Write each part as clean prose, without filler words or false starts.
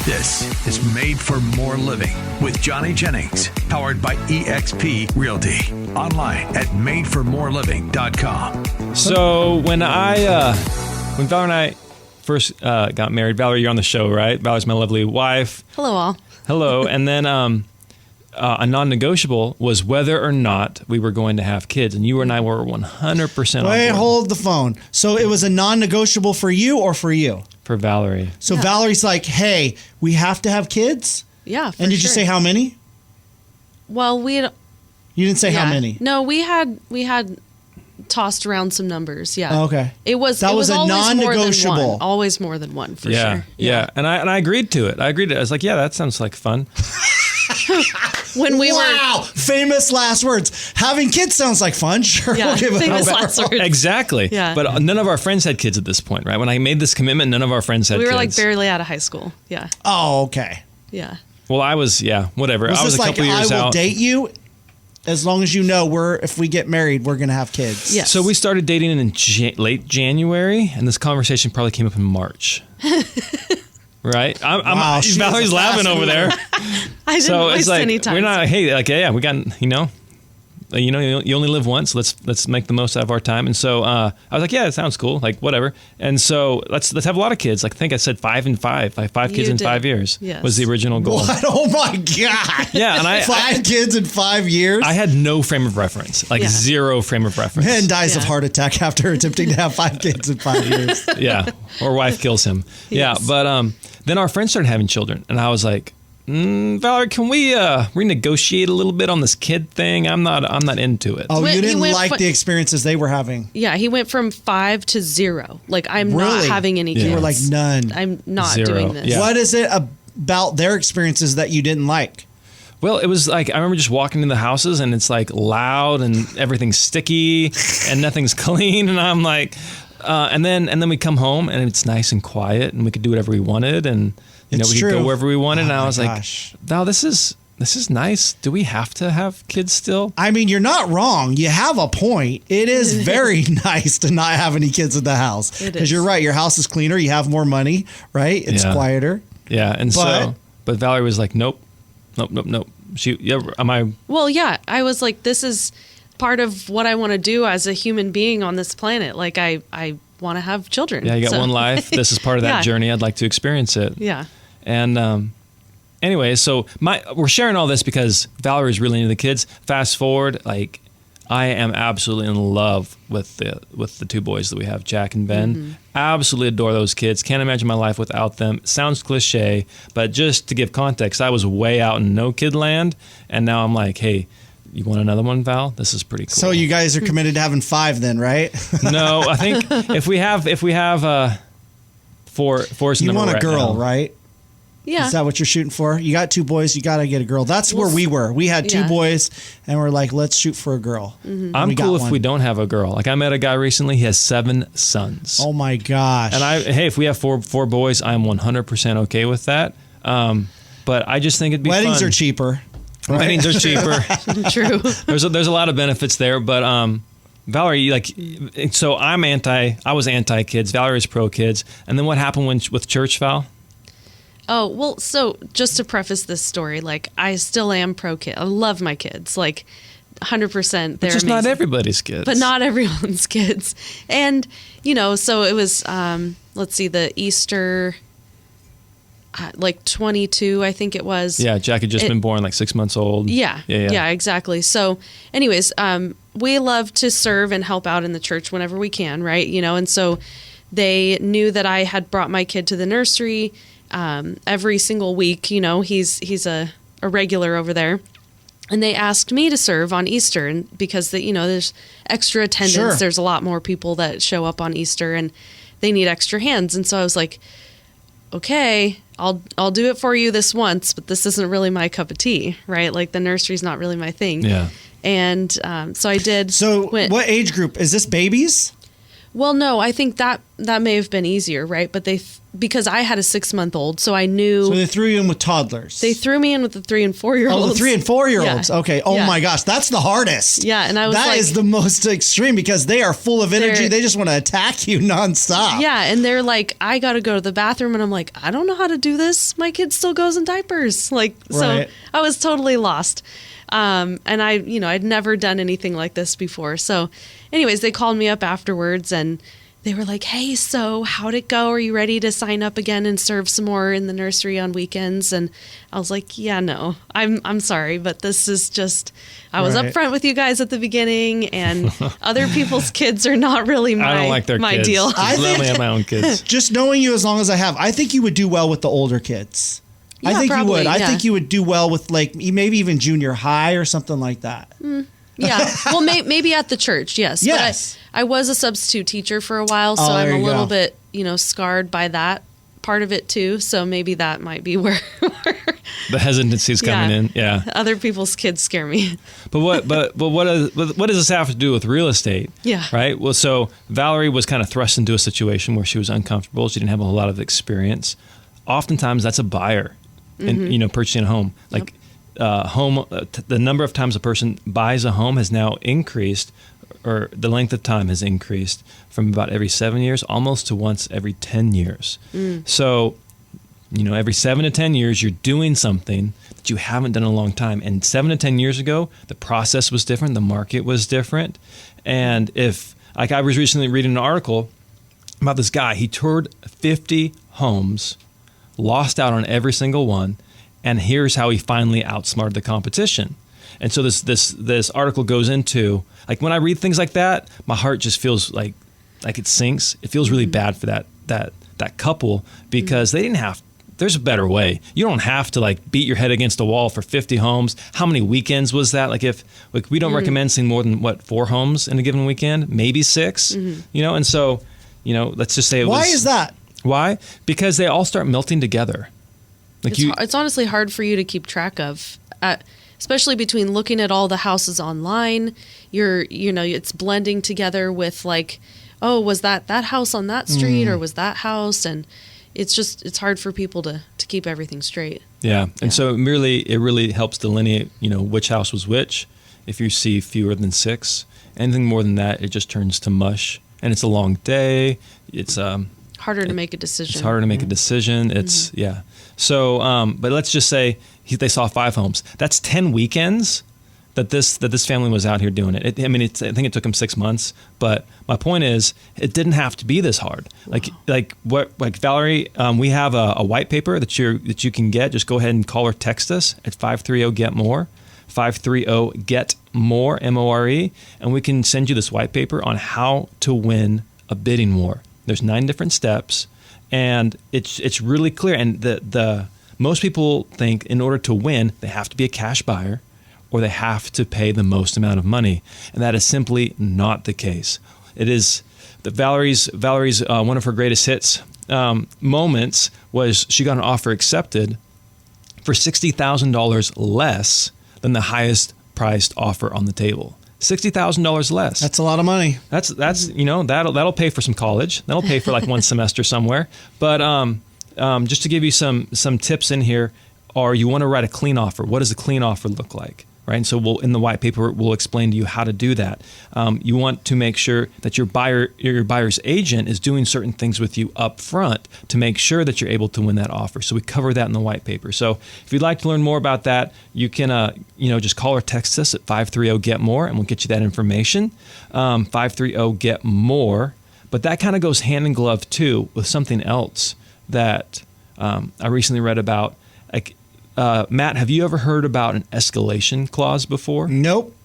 This is Made for More Living with Johnny Jennings, powered by eXp Realty. Online at madeformoreliving.com. So when Valerie and I first got married, Valerie, you're on the show, right? Valerie's my lovely wife. Hello, all. Hello. And then a non-negotiable was whether or not we were going to have kids. And you and I were 100% on board. Hold the phone. So it was a non-negotiable for you or for you? For Valerie. So yeah. Valerie's like, hey, we have to have kids? Yeah, for And did you say how many? Well, You didn't say how many? No, we had tossed around some numbers. Yeah. Oh, okay. It was a always non-negotiable. More than one. Always more than one, for sure. Yeah. And I agreed to it. I was like, yeah, that sounds like fun. Wow, famous last words. Having kids sounds like fun. Sure, yeah, we'll give it famous last words. Exactly. Yeah. But none of our friends had kids at this point, right? When I made this commitment, none of our friends had kids. We were like barely out of high school. Yeah. Oh, okay. Yeah. Well, I was, whatever. I was a couple years out. I will date you as long as you know if we get married, we're going to have kids. Yes. So we started dating in late January, and this conversation probably came up in March. Right? Wow, Valerie's laughing over there. I didn't waste any time. We're not, hey, like, yeah, we got, you only live once. Let's make the most out of our time. And so I was like, yeah, it sounds cool. Like, whatever. And so let's have a lot of kids. Like, I think I said 5 and 5, like 5 kids in 5 years. Yes. Was the original goal. What? Oh my God. Yeah. And 5 kids in 5 years? I had no frame of reference, like zero frame of reference. Man dies of heart attack after attempting to have 5 kids in 5 years. Yeah. Or wife kills him. Yes. Yeah. But then our friends started having children. And I was like, Valerie, can we renegotiate a little bit on this kid thing? I'm not into it. Oh, you didn't like the experiences they were having? Yeah, he went from 5 to 0. Like, I'm not having any kids. You were like, none. I'm not 0. doing this. Yeah. What is it about their experiences that you didn't like? Well, it was like, I remember just walking into the houses and it's like loud and everything's sticky and nothing's clean. And I'm like, and then we come home and it's nice and quiet and we could do whatever we wanted. And we could go wherever we wanted. And I was like, Val, this is nice. Do we have to have kids still? I mean, you're not wrong. You have a point. It is very nice to not have any kids in the house. Because you're right. Your house is cleaner. You have more money, right? It's quieter. Yeah. And but Valerie was like, nope. Well, yeah. I was like, this is part of what I want to do as a human being on this planet. Like, I want to have children. Yeah, you got one life. This is part of that journey. I'd like to experience it. Yeah. And anyway, so we're sharing all this because Valerie's really into the kids. Fast forward, like I am absolutely in love with the 2 boys that we have, Jack and Ben. Mm-hmm. Absolutely adore those kids. Can't imagine my life without them. Sounds cliche, but just to give context, I was way out in no kid land, and now I'm like, hey, you want another one, Val? This is pretty cool. So you guys are committed to having 5 then, right? No, I think if we have 4 is you want a girl, right? Yeah. Is that what you're shooting for? You got 2 boys, you got to get a girl. That's where we were. We had 2 boys, and we're like, let's shoot for a girl. Mm-hmm. I'm cool if we don't have a girl. Like, I met a guy recently, he has 7 sons. Oh my gosh. And if we have four boys, I'm 100% okay with that. But I just think it'd be Weddings fun. are cheaper. Right? Weddings are cheaper. True. There's a lot of benefits there, but Valerie, like, so I was anti kids. Valerie's pro kids. And then what happened with church, Val? Oh, well, so just to preface this story, like, I still am pro kid. I love my kids, like 100%. They're just amazing. Not everybody's kids. But not everyone's kids. And, so it was, let's see, the Easter, like 22, I think it was. Yeah, Jack had just been born, like 6 months old. Yeah, exactly. So anyways, we love to serve and help out in the church whenever we can, right? And so they knew that I had brought my kid to the nursery every single week. He's a regular over there. And they asked me to serve on Easter, and because there's extra attendance. Sure. There's a lot more people that show up on Easter, and they need extra hands. And so I was like, okay, I'll do it for you this once, but this isn't really my cup of tea, right? Like, the nursery's not really my thing. Yeah. And so I did. So what age group? Is this babies? Well, no, I think that that may have been easier, right? But because I had a 6-month-old, so I knew. So they threw you in with toddlers. They threw me in with the 3 and 4-year-olds. Oh, the 3 and 4-year-olds. Yeah. Okay. Oh Yeah. my gosh, that's the hardest. Yeah, and I was that is the most extreme because they are full of energy. They just want to attack you nonstop. Yeah, and they're like, I got to go to the bathroom, and I'm like, I don't know how to do this. My kid still goes in diapers. Like, so I was totally lost. And I'd never done anything like this before. So, anyways, they called me up afterwards, and they were like, hey, so how'd it go? Are you ready to sign up again and serve some more in the nursery on weekends? And I was like, yeah, no, I'm sorry, but this is just, I was upfront with you guys at the beginning, and other people's kids are not really I don't like their my kids. deal. I let me have my own kids. Just knowing you as long as I have, I think you would do well with the older kids. I think probably, you would. I yeah. think you would do well with like maybe even junior high or something like that. Yeah. Well, maybe at the church, yes. Yes. But I was a substitute teacher for a while, so I'm a little bit, scarred by that part of it too. So maybe that might be where The hesitancy is coming in. Yeah. Other people's kids scare me. But what does this have to do with real estate? Yeah. Right. Well, so Valary was kind of thrust into a situation where she was uncomfortable. She didn't have a whole lot of experience. Oftentimes, that's a buyer, and purchasing a home. Like the number of times a person buys a home has now increased, or the length of time has increased from about every 7 years, almost to once every 10 years. So, every 7 to 10 years, you're doing something that you haven't done in a long time. And 7 to 10 years ago, the process was different. The market was different. And I was recently reading an article about this guy. He toured 50 homes, lost out on every single one. And here's how he finally outsmarted the competition. And so this article goes into, like, when I read things like that, my heart just feels like it sinks. It feels really bad for that couple, because they didn't have. There's a better way. You don't have to beat your head against a wall for 50 homes. How many weekends was that? We don't recommend seeing more than 4 homes in a given weekend, maybe 6. And so let's just say Why is that? Why? Because they all start melting together. It's honestly hard for you to keep track of, especially between looking at all the houses online. It's blending together with was that house on that street or was that house, and it's hard for people to keep everything straight. Yeah, and so it really helps delineate which house was which. If you see fewer than 6, anything more than that, it just turns to mush, and it's a long day. It's harder to make a decision. It's harder to make a decision. It's yeah. So, but let's just say they saw 5 homes. That's 10 weekends that this family was out here doing it. I think it took them 6 months. But my point is, it didn't have to be this hard. Wow. Like Valary, we have a white paper that you can get. Just go ahead and call or text us at 530-GET-MORE, 530-GET-MORE, MORE, and we can send you this white paper on how to win a bidding war. There's 9 different steps. And it's really clear. And the most people think in order to win, they have to be a cash buyer or they have to pay the most amount of money. And that is simply not the case. It is Valary's one of her greatest hits moments was she got an offer accepted for $60,000 less than the highest priced offer on the table. $60,000 less. That's a lot of money. That's that'll pay for some college. That'll pay for one semester somewhere. But just to give you some tips in here, you want to write a clean offer. What does a clean offer look like? Right. And so in the white paper, we'll explain to you how to do that. You want to make sure that your buyer's agent is doing certain things with you up front to make sure that you're able to win that offer. So we cover that in the white paper. So if you'd like to learn more about that, you can just call or text us at 530-GET-MORE and we'll get you that information. 530-GET-MORE. But that kind of goes hand in glove too with something else that I recently read about. Matt, have you ever heard about an escalation clause before? Nope.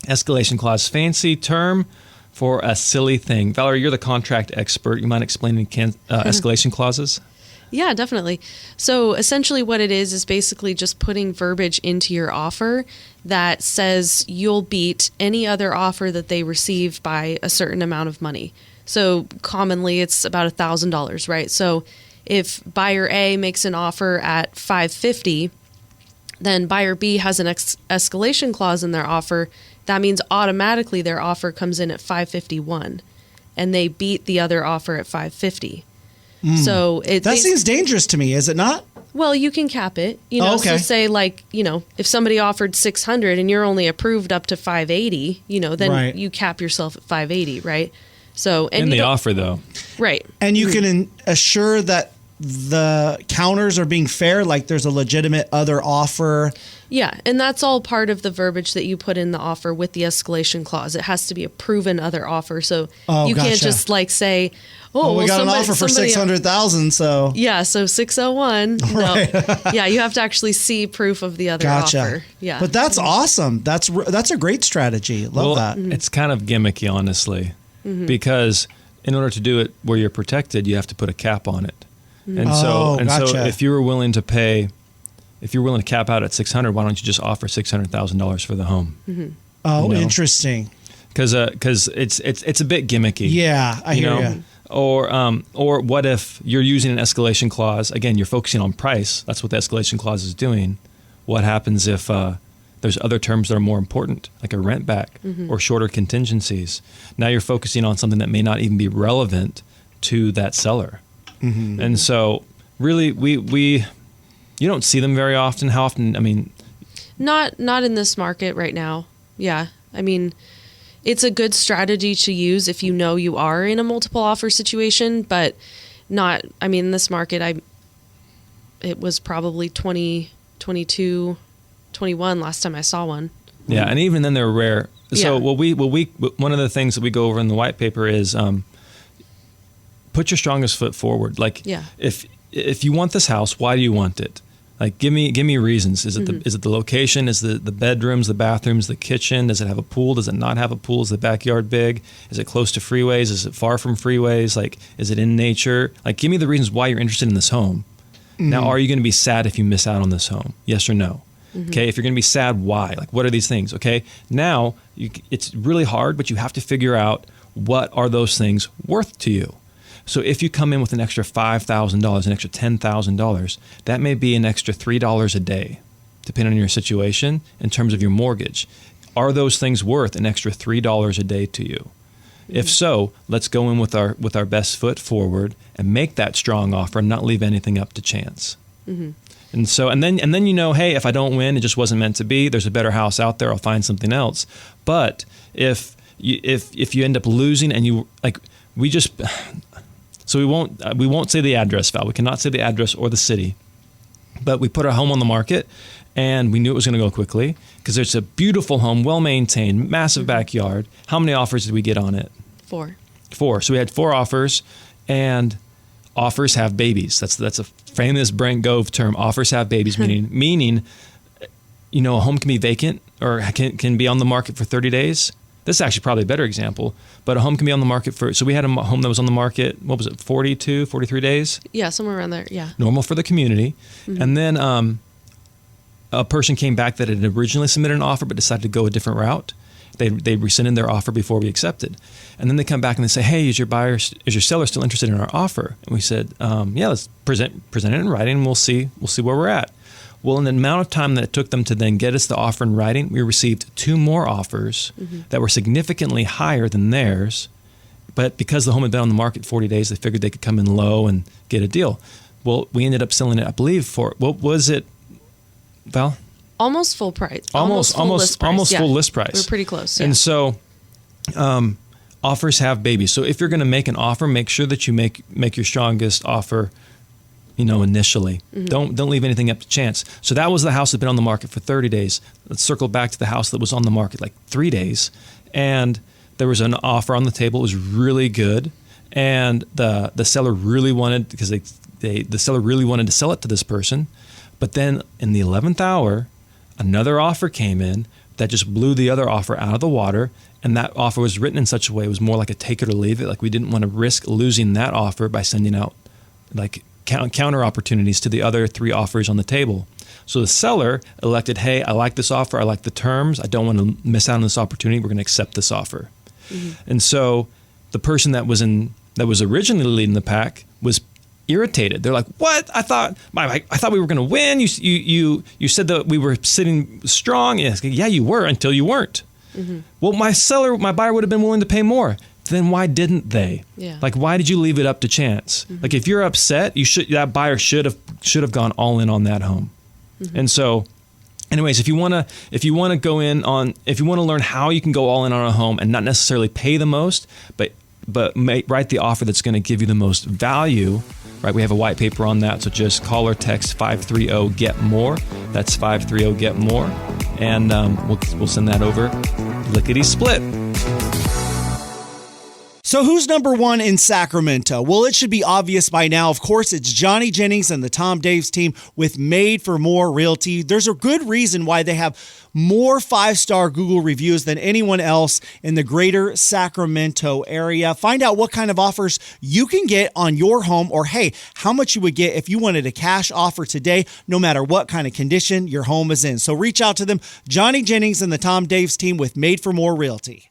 Escalation clause, fancy term for a silly thing. Valary, you're the contract expert. You mind explaining escalation clauses? Yeah, definitely. So essentially what it is basically just putting verbiage into your offer that says you'll beat any other offer that they receive by a certain amount of money. So commonly it's about $1,000, right? So if buyer A makes an offer at $550, then buyer B has an escalation clause in their offer. That means automatically their offer comes in at $551. and they beat the other offer at $550. So that seems dangerous to me, is it not? Well, you can cap it, so say like, if somebody offered 600 and you're only approved up to 580, then you cap yourself at 580, right? So, and in the offer though. Right. And you can assure that the counters are being fair, like there's a legitimate other offer. Yeah, and that's all part of the verbiage that you put in the offer with the escalation clause. It has to be a proven other offer, so you can't just like say, we got an offer for 600,000, so yeah, so 601. No, yeah, you have to actually see proof of the other offer. Yeah, but that's awesome. That's a great strategy. Love that. It's kind of gimmicky, honestly, because in order to do it where you're protected, you have to put a cap on it. And so if you were willing to pay, if you're willing to cap out at 600, why don't you just offer $600,000 for the home? Oh, interesting. Because it's a bit gimmicky. Yeah, I hear you. Or what if you're using an escalation clause? Again, you're focusing on price. That's what the escalation clause is doing. What happens if there's other terms that are more important, like a rent back or shorter contingencies? Now you're focusing on something that may not even be relevant to that seller. And so really you don't see them very often. How often? I mean, not in this market right now. Yeah. I mean, it's a good strategy to use if you know you are in a multiple offer situation, but not, I mean, in this market, it was probably 20, 22, 21 last time I saw one. Yeah. And even then they're rare. So one of the things that we go over in the white paper is, put your strongest foot forward. Like, if you want this house, why do you want it? Like, give me reasons. Is it the location? Is the bedrooms, the bathrooms, the kitchen? Does it have a pool? Does it not have a pool? Is the backyard big? Is it close to freeways? Is it far from freeways? Like, is it in nature? Like, give me the reasons why you're interested in this home. Now, are you going to be sad if you miss out on this home? Yes or no? Okay, if you're going to be sad, why? Like, what are these things? Okay, now it's really hard, but you have to figure out what are those things worth to you. So if you come in with an extra $5,000, an extra $10,000, that may be an extra $3 a day, depending on your situation in terms of your mortgage. Are those things worth an extra $3 a day to you? If so, let's go in with our best foot forward and make that strong offer and not leave anything up to chance. And so, and then hey, if I don't win, it just wasn't meant to be. There's a better house out there. I'll find something else. But if you end up losing and you like, so we won't say the address, Val. We cannot say the address or the city. But we put our home on the market, and we knew it was going to go quickly because it's a beautiful home, well-maintained, massive backyard. How many offers did we get on it? 4. So we had 4 offers, and offers have babies. That's a famous Brent Gove term. Offers have babies, meaning a home can be vacant or can be on the market for 30 days. This is actually probably a better example, but a home can be on the market so we had a home that was on the market, 42, 43 days? Yeah, somewhere around there, yeah. Normal for the community. And then a person came back that had originally submitted an offer but decided to go a different route. They rescinded their offer before we accepted. And then they come back and they say, hey, is your seller still interested in our offer? And we said, yeah, let's present it in writing and we'll see where we're at. Well, in the amount of time that it took them to then get us the offer in writing, we received 2 more offers that were significantly higher than theirs. But because the home had been on the market 40 days, they figured they could come in low and get a deal. Well, we ended up selling it, I believe, for, what was it, Val? Almost full price. Almost full list price. We're pretty close. Yeah. And so offers have babies. So if you're going to make an offer, make sure that you make your strongest offer initially. Don't leave anything up to chance. So that was the house that's been on the market for 30 days. Let's circle back to the house that was on the market like 3 days. And there was an offer on the table. It was really good. And the seller really wanted, because the seller really wanted to sell it to this person. But then in the 11th hour, another offer came in that just blew the other offer out of the water. And that offer was written in such a way, it was more like a take it or leave it. Like we didn't want to risk losing that offer by sending out like counter opportunities to the other 3 offers on the table. So the seller elected, hey, I like this offer. I like the terms. I don't want to miss out on this opportunity. We're going to accept this offer. And so the person that was originally leading the pack was irritated. They're like, what? I thought we were going to win. You said that we were sitting strong. Yeah, you were until you weren't. Well, my buyer would have been willing to pay more. then why didn't they? Yeah. Like, why did you leave it up to chance? Like, if you're upset, that buyer should have gone all in on that home. And so, anyways, if you want to learn how you can go all in on a home and not necessarily pay the most, but write the offer that's going to give you the most value, right? We have a white paper on that, so just call or text 530-GET-MORE. That's 530-GET-MORE, and we'll send that over lickety split. So who's number one in Sacramento? Well, it should be obvious by now. Of course, it's Johnny Jennings and the Tom Daves team with Made for More Realty. There's a good reason why they have more 5-star Google reviews than anyone else in the greater Sacramento area. Find out what kind of offers you can get on your home, or hey, how much you would get if you wanted a cash offer today, no matter what kind of condition your home is in. So reach out to them, Johnny Jennings and the Tom Daves team with Made for More Realty.